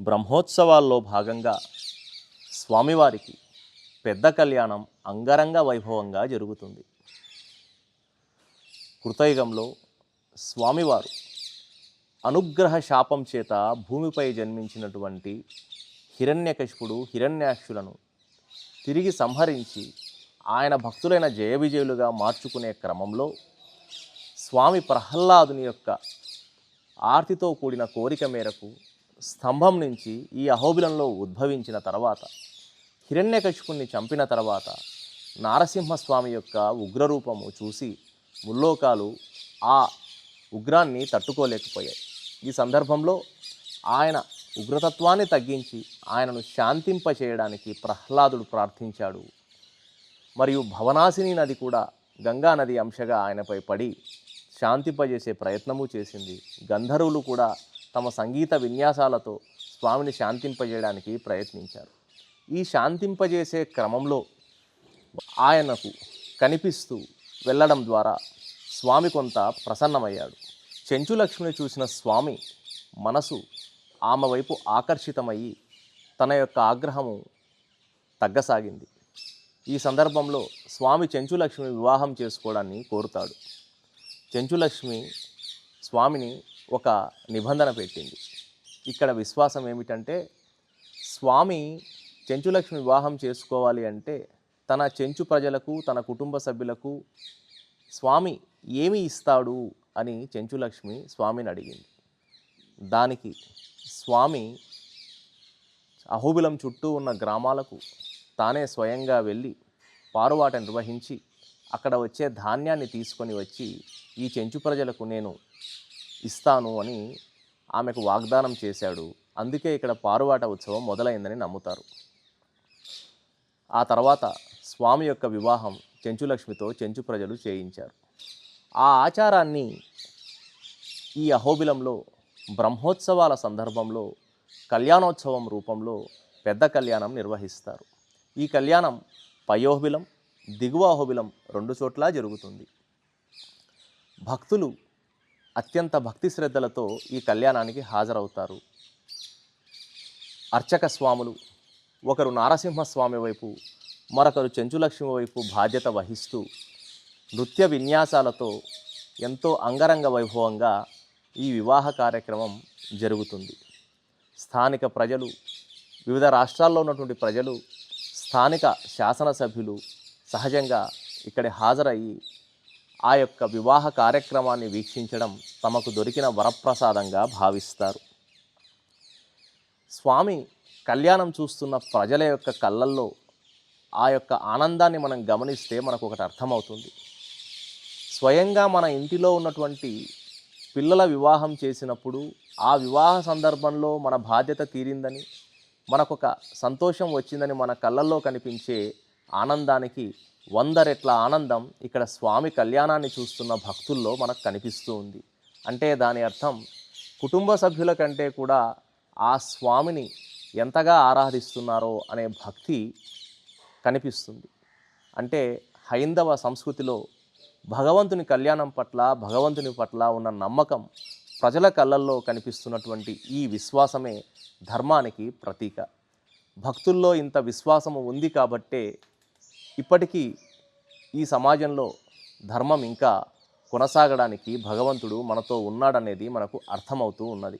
బ్రహ్మోత్సవాల్లో భాగంగా స్వామివారికి పెద్ద కళ్యాణం అంగరంగ వైభవంగా జరుగుతుంది. కృతయుగంలో స్వామివారు అనుగ్రహ శాపం చేత భూమిపై జన్మించినటువంటి హిరణ్యకశిపుడు హిరణ్యాక్షులను తిరిగి సంహరించి ఆయన భక్తులైన జయ విజయులుగా మార్చుకునే క్రమంలో స్వామి ప్రహ్లాదుని యొక్క ఆర్తితో కూడిన కోరిక మేరకు స్తంభం నుంచి ఈ అహోబిలంలో ఉద్భవించిన తర్వాత హిరణ్యకశిపుణ్ణి చంపిన తర్వాత నారసింహస్వామి యొక్క ఉగ్రరూపము చూసి ముల్లోకాలు ఆ ఉగ్రాన్ని తట్టుకోలేకపోయాయి. ఈ సందర్భంలో ఆయన ఉగ్రతత్వాన్ని తగ్గించి ఆయనను శాంతింపచేయడానికి ప్రహ్లాదుడు ప్రార్థించాడు. మరియు భవనాశిని నది కూడా గంగా నది అంశగా ఆయనపై పడి శాంతింపజేసే ప్రయత్నము చేసింది. గంధర్వులు కూడా తమ సంగీత విన్యాసాలతో స్వామిని శాంతింపజేయడానికి ప్రయత్నించారు. ఈ శాంతింపజేసే క్రమంలో ఆయనకు కనిపిస్తూ వెళ్ళడం ద్వారా స్వామి కొంత ప్రసన్నమయ్యాడు. చెంచులక్ష్మిని చూసిన స్వామి మనసు ఆమె వైపు ఆకర్షితమయ్యి తన యొక్క ఆగ్రహము తగ్గసాగింది. ఈ సందర్భంలో స్వామి చెంచులక్ష్మి వివాహం చేసుకోవడాన్ని కోరుతాడు. చెంచులక్ష్మి స్వామిని ఒక నిబంధన పెట్టింది. ఇక్కడ విశ్వాసం ఏమిటంటే స్వామి చెంచులక్ష్మి వివాహం చేసుకోవాలి అంటే తన చెంచు ప్రజలకు తన కుటుంబ సభ్యులకు స్వామి ఏమి ఇస్తాడు అని చెంచులక్ష్మి స్వామిని అడిగింది. దానికి స్వామి అహోబిలం చుట్టూ ఉన్న గ్రామాలకు తానే స్వయంగా వెళ్ళి పారువాట నిర్వహించి అక్కడ వచ్చే ధాన్యాన్ని తీసుకొని వచ్చి ఈ చెంచు ప్రజలకు నేను ఇస్తాను అని ఆమెకు వాగ్దానం చేశాడు. అందుకే ఇక్కడ పారువాట ఉత్సవం మొదలైందని నమ్ముతారు. ఆ తర్వాత స్వామి యొక్క వివాహం చెంచులక్ష్మితో చెంచు ప్రజలు చేయించారు. ఆ ఆచారాన్ని ఈ అహోబిలంలో బ్రహ్మోత్సవాల సందర్భంలో కళ్యాణోత్సవం రూపంలో పెద్ద కళ్యాణం నిర్వహిస్తారు. ఈ కళ్యాణం పై అహోబిలం దిగువ అహోబిలం రెండు చోట్ల జరుగుతుంది. భక్తులు అత్యంత భక్తి శ్రద్ధలతో ఈ కళ్యాణానికి హాజరవుతారు. అర్చక స్వాములు ఒకరు నారసింహస్వామి వైపు మరొకరు చెంచులక్ష్మి వైపు బాధ్యత వహిస్తూ నృత్య విన్యాసాలతో ఎంతో అంగరంగ వైభవంగా ఈ వివాహ కార్యక్రమం జరుగుతుంది. స్థానిక ప్రజలు, వివిధ రాష్ట్రాల్లో ఉన్నటువంటి ప్రజలు, స్థానిక శాసనసభ్యులు సహజంగా ఇక్కడ హాజరయ్యి ఆ యొక్క వివాహ కార్యక్రమాన్ని వీక్షించడం తమకు దొరికిన వరప్రసాదంగా భావిస్తారు. స్వామి కళ్యాణం చూస్తున్న ప్రజల యొక్క కళ్ళల్లో ఆ యొక్క ఆనందాన్ని మనం గమనిస్తే మనకు ఒకటి అర్థమవుతుంది. స్వయంగా మన ఇంటిలో ఉన్నటువంటి పిల్లల వివాహం చేసినప్పుడు ఆ వివాహ సందర్భంలో మన బాధ్యత తీరిందని, మనకొక సంతోషం వచ్చిందని మన కళ్ళల్లో కనిపించే ఆనందానికి 100 రెట్ల ఆనందం ఇక్కడ స్వామి కళ్యాణాన్ని చూస్తున్న భక్తుల్లో మనకు కనిపిస్తూ ఉంది. అంటే దాని అర్థం కుటుంబ సభ్యుల కంటే కూడా ఆ స్వామిని ఎంతగా ఆరాధిస్తున్నారో అనే భక్తి కనిపిస్తుంది. అంటే హైందవ సంస్కృతిలో భగవంతుని కళ్యాణం పట్ల, భగవంతుని పట్ల ఉన్న నమ్మకం ప్రజల కళ్ళల్లో కనిపిస్తున్నటువంటి ఈ విశ్వాసమే ధర్మానికి ప్రతీక. భక్తుల్లో ఇంత విశ్వాసము ఉంది కాబట్టే ఇప్పటికీ ఈ సమాజంలో ధర్మం ఇంకా కొనసాగడానికి భగవంతుడు మనతో ఉన్నాడనేది మనకు అర్థమవుతూ ఉన్నది.